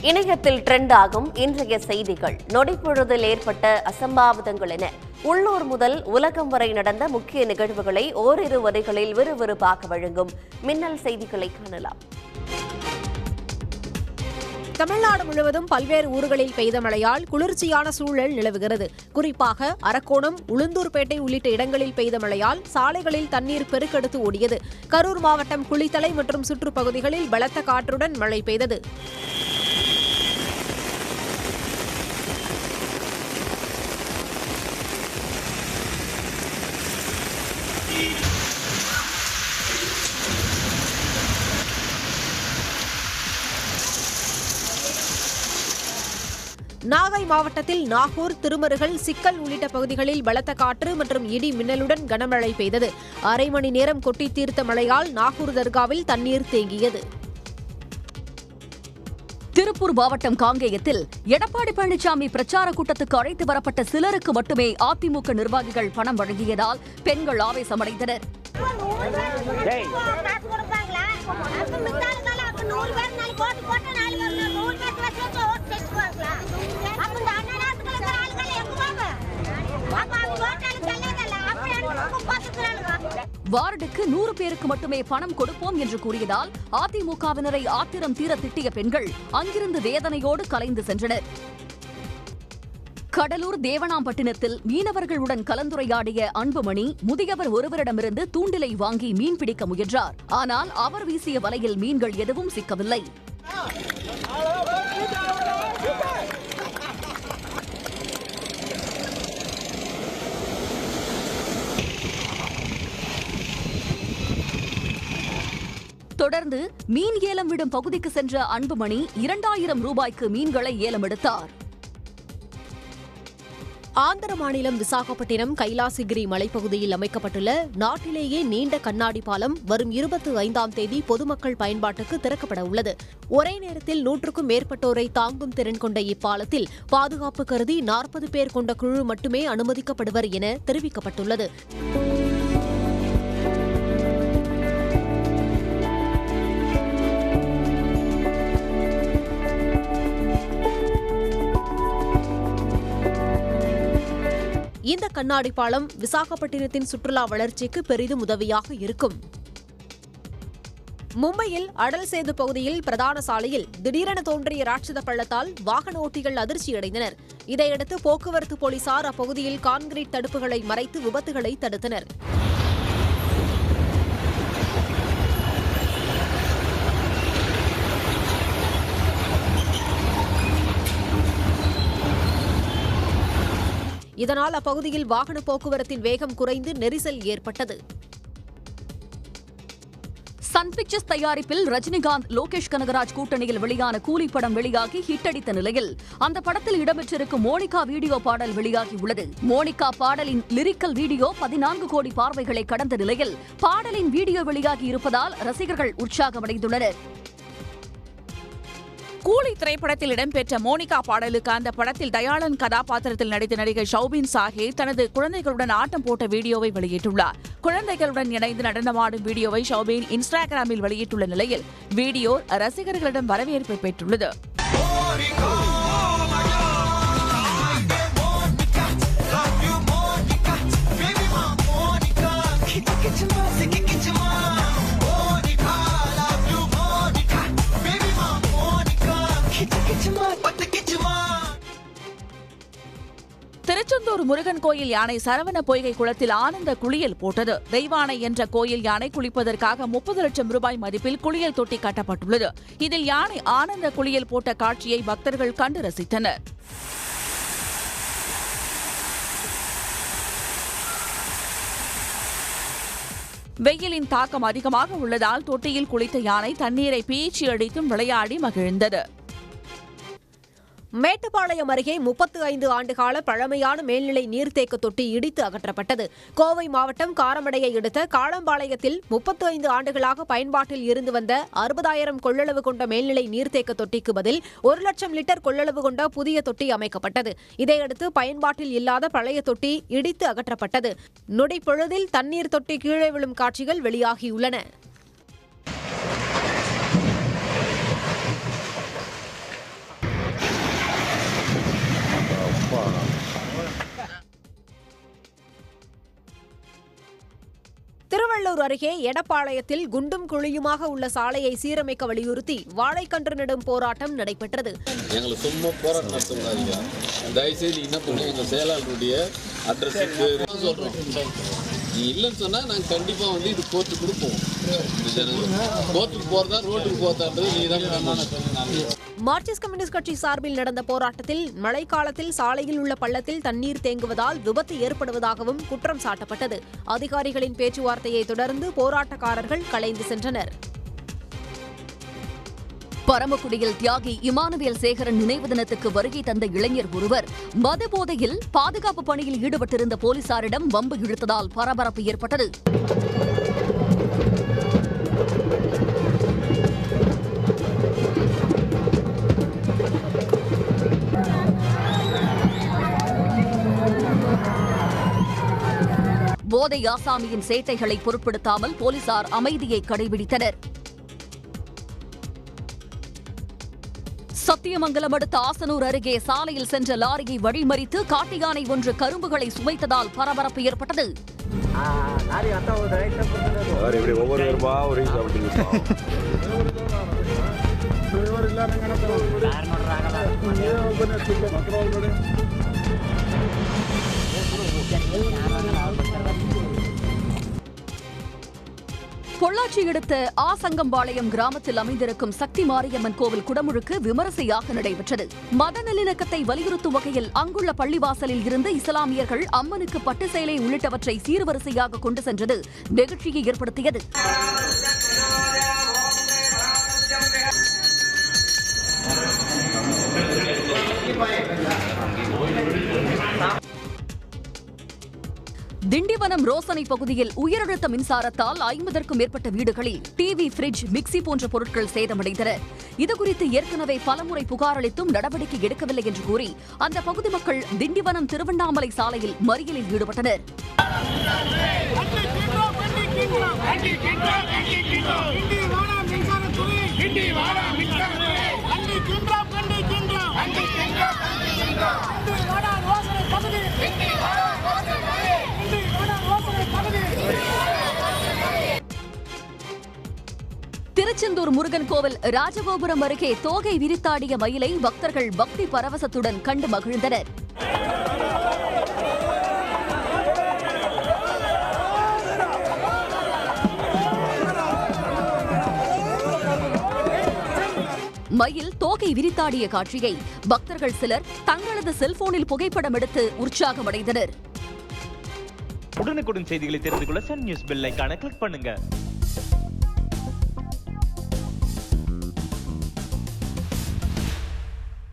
இணையத்தில் ட்ரெண்ட் ஆகும் இன்றைய செய்திகள், நொடிப்பொழுதில் ஏற்பட்ட அசம்பாவிதங்கள் என உள்ளூர் முதல் உலகம் வரை நடந்த முக்கிய நிகழ்வுகளை ஓரிரு வரிகளில் விறுவிறுப்பாக வழங்கும் மின்னல் செய்திகளை காணலாம். தமிழ்நாடு முழுவதும் பல்வேறு ஊர்களில் பெய்த மழையால் குளிர்ச்சியான சூழல் நிலவுகிறது. குறிப்பாக அரக்கோணம், உளுந்தூர்பேட்டை உள்ளிட்ட இடங்களில் பெய்த மழையால் சாலைகளில் தண்ணீர் பெருக்கெடுத்து ஓடியது. கரூர் மாவட்டம் குளித்தலை மற்றும் சுற்றுப்பகுதிகளில் பலத்த காற்றுடன் மழை பெய்தது. நாகை மாவட்டத்தில் நாகூர், திருமருகல், சிக்கல் உள்ளிட்ட பகுதிகளில் பலத்த காற்று மற்றும் இடி மின்னலுடன் கனமழை பெய்தது. அரை மணி நேரம் கொட்டி தீர்த்த மழையால் நாகூர் தர்காவில் தண்ணீர் தேங்கியது. திருப்பூர் மாவட்டம் காங்கேயத்தில் எடப்பாடி பழனிசாமி பிரச்சார கூட்டத்துக்கு அழைத்து வரப்பட்ட சிலருக்கு மட்டுமே அதிமுக நிர்வாகிகள் பணம் வழங்கியதால் பெண்கள் ஆவேசமடைந்தனர். வார்டுக்கு 100 பேருக்கு மட்டுமே பணம் கொடுப்போம் என்று கூறியதால் அதிமுகவினரை ஆத்திரம் தீர திட்டிய பெண்கள் அங்கிருந்து வேதனையோடு கலைந்து சென்றனர். கடலூர் தேவனாம்பட்டினத்தில் மீனவர்களுடன் கலந்துரையாடிய அன்புமணி முதியவர் ஒருவரிடமிருந்து தூண்டிலை வாங்கி மீன் பிடிக்க முயன்றார். ஆனால் அவர் வீசிய வலையில் மீன்கள் எதுவும் சிக்கவில்லை. தொடர்ந்து மீன் ஏலம் விடும் பகுதிக்கு சென்ற அன்புமணி 2000 ரூபாய்க்கு மீன்களை ஏலம் எடுத்தார். ஆந்திர மாநிலம் விசாகப்பட்டினம் கைலாசகிரி மலைப்பகுதியில் அமைக்கப்பட்டுள்ள நாட்டிலேயே நீண்ட கண்ணாடி பாலம் வரும் 25ஆம் தேதி பொதுமக்கள் பயன்பாட்டுக்கு திறக்கப்பட உள்ளது. ஒரே நேரத்தில் 100க்கும் மேற்பட்டோரை தாங்கும் திறன் கொண்ட இப்பாலத்தில் பாதுகாப்பு கருதி 40 பேர் கொண்ட குழு மட்டுமே அனுமதிக்கப்படுவர் என தெரிவிக்கப்பட்டுள்ளது. இந்த கண்ணாடி பாலம் விசாகப்பட்டினத்தின் சுற்றுலா வளர்ச்சிக்கு பெரிதும் உதவியாக இருக்கும். மும்பையில் அடல் சேது பகுதியில் பிரதான சாலையில் திடீரென தோன்றிய ராட்சத பள்ளத்தால் வாகன ஓட்டிகள் அதிர்ச்சியடைந்தனர். இதையடுத்து போக்குவரத்து போலீசார் அப்பகுதியில் கான்கிரீட் தடுப்புகளை மறைத்து விபத்துகளை தடுத்தனர். இதனால் அப்பகுதியில் வாகன போக்குவரத்தின் வேகம் குறைந்து நெரிசல் ஏற்பட்டது. சன் பிக்சர்ஸ் தயாரிப்பில் ரஜினிகாந்த், லோகேஷ் கனகராஜ் கூட்டணியில் வெளியான கூலி படம் வெளியாகி ஹிட் அடித்த நிலையில் அந்த படத்தில் இடம்பெற்றிருக்கும் மோனிகா வீடியோ பாடல் வெளியாகியுள்ளது. மோனிகா பாடலின் லிரிக்கல் வீடியோ 14 கோடி பார்வைகளை கடந்த நிலையில் பாடலின் வீடியோ வெளியாகி இருப்பதால் ரசிகர்கள் உற்சாகமடைந்துள்ளனர். கூலி திரைப்படத்தில் இடம்பெற்ற மோனிகா பாடலுக்கு அந்த படத்தில் தயாளன் கதாபாத்திரத்தில் நடித்த நடிகை ஷௌபின் சாஹிர் தனது குழந்தைகளுடன் ஆட்டம் போட்ட வீடியோவை வெளியிட்டுள்ளார். குழந்தைகளுடன் இணைந்து நடனமாடும் வீடியோவை ஷௌபின் இன்ஸ்டாகிராமில் வெளியிட்டுள்ள நிலையில் வீடியோ ரசிகர்களிடம் வரவேற்பை பெற்றுள்ளது. திருச்செந்தூர் முருகன் கோயில் யானை சரவண பொய்கை குளத்தில் ஆனந்த குளியல் போட்டது. தெய்வானை என்ற கோயில் யானை குளிப்பதற்காக 30 லட்சம் ரூபாய் மதிப்பில் குளியல் தொட்டி கட்டப்பட்டுள்ளது. இதில் யானை ஆனந்த குளியல் போட்ட காட்சியை பக்தர்கள் கண்டு ரசித்தனர். வெயிலின் தாக்கம் அதிகமாக உள்ளதால் தொட்டியில் குளித்த யானை தண்ணீரை பீச்சி அடித்தும் விளையாடி மகிழ்ந்தது. மேட்டுப்பாளையம் அருகே 35 ஆண்டுகால பழமையான மேல்நிலை நீர்த்தேக்க தொட்டி இடித்து அகற்றப்பட்டது. கோவை மாவட்டம் காரமடையை அடுத்த காளம்பாளையத்தில் 35 ஆண்டுகளாக பயன்பாட்டில் இருந்து வந்த 60,000 கொள்ளளவு கொண்ட மேல்நிலை நீர்த்தேக்க தொட்டிக்கு பதில் 1 லட்சம் லிட்டர் கொள்ளளவு கொண்ட புதிய தொட்டி அமைக்கப்பட்டது. இதையடுத்து பயன்பாட்டில் இல்லாத பழைய தொட்டி இடித்து அகற்றப்பட்டது. நொடிப்பொழுதில் தண்ணீர் தொட்டி கீழே விழும் காட்சிகள் வெளியாகியுள்ளன. திருச்செந்தூர் அருகே எடப்பாளையத்தில் குண்டும் குழியுமாக உள்ள சாலையை சீரமைக்க வலியுறுத்தி வாழைக்கன்று நடும் போராட்டம் நடைபெற்றது. எங்களை சும்மா போராட்டம் நடத்துறாங்க. தயவுசெய்து என்ன பண்ணி எங்கள் செயலாளருடைய அட்ரஸ் சொல்கிறோம். நீ இல்லைன்னு சொன்னால் நாங்கள் கண்டிப்பாக இது கோர்ட்டுக்கு கொடுப்போம். கோர்ட்டுக்கு போகிறதா ரோட்டுக்கு போகிறதான்றது நீ தான். மார்க்சிஸ்ட் கம்யூனிஸ்ட் கட்சி சார்பில் நடந்த போராட்டத்தில் மழைக்காலத்தில் சாலையில் உள்ள பள்ளத்தில் தண்ணீர் தேங்குவதால் விபத்து ஏற்படுவதாகவும் குற்றம் சாட்டப்பட்டது. அதிகாரிகளின் பேச்சுவார்த்தையை தொடர்ந்து போராட்டக்காரர்கள் கலைந்து சென்றனர். பரமக்குடியில் தியாகி இமானுவேல் சேகரன் நினைவு தினத்துக்கு வருகை தந்த இளைஞர் ஒருவர் மது போதையில் பாதுகாப்பு பணியில் ஈடுபட்டிருந்த போலீசாரிடம் வம்பு இழுத்ததால் பரபரப்பு ஏற்பட்டது. போதை ஆசாமியின் சேட்டைகளை பொருட்படுத்தாமல் போலீசார் அமைதியை கடைபிடித்தனர். சத்தியமங்கலம் அடுத்த ஆசனூர் அருகே சாலையில் சென்ற லாரியை வழிமறித்து காட்டு யானை ஒன்று கரும்புகளை சுவைத்ததால் பரபரப்பு ஏற்பட்டது. பொள்ளாச்சி அடுத்த ஆசங்கம்பாளையம் கிராமத்தில் அமைந்திருக்கும் சக்தி மாரியம்மன் கோவில் குடமுழுக்கு விமரிசையாக நடைபெற்றது. மத நல்லிணக்கத்தை வலியுறுத்தும் வகையில் அங்குள்ள பள்ளிவாசலில் இருந்து இஸ்லாமியர்கள் அம்மனுக்கு பட்டு சேலை உள்ளிட்டவற்றை சீர்வரிசையாக கொண்டு சென்றது நெகிழ்ச்சியை ஏற்படுத்தியது. திண்டிவனம் ரோசனை பகுதியில் உயரழுத்த மின்சாரத்தால் 50க்கும் மேற்பட்ட வீடுகளில் டிவி, பிரிட்ஜ், மிக்சி போன்ற பொருட்கள் சேதமடைந்தன. இதுகுறித்து ஏற்கனவே பலமுறை புகார் அளித்தும் நடவடிக்கை எடுக்கவில்லை என்று கூறி அந்த பகுதி மக்கள் திண்டிவனம் திருவண்ணாமலை சாலையில் மறியலில் ஈடுபட்டனர். திருச்செந்தூர் முருகன் கோவில் ராஜகோபுரம் அருகே தோகை விரித்தாடிய மயிலை பக்தர்கள் பக்தி பரவசத்துடன் கண்டு மகிழ்ந்தனர். மயில் தோகை விரித்தாடிய காட்சியை பக்தர்கள் சிலர் தங்களது செல்போனில் புகைப்படம் எடுத்து உற்சாகமடைந்தனர். உடனுக்குடன் செய்திகளை தெரிந்து கொள்ள சன் நியூஸ் பெல் ஐகானை கிளிக் பண்ணுங்க.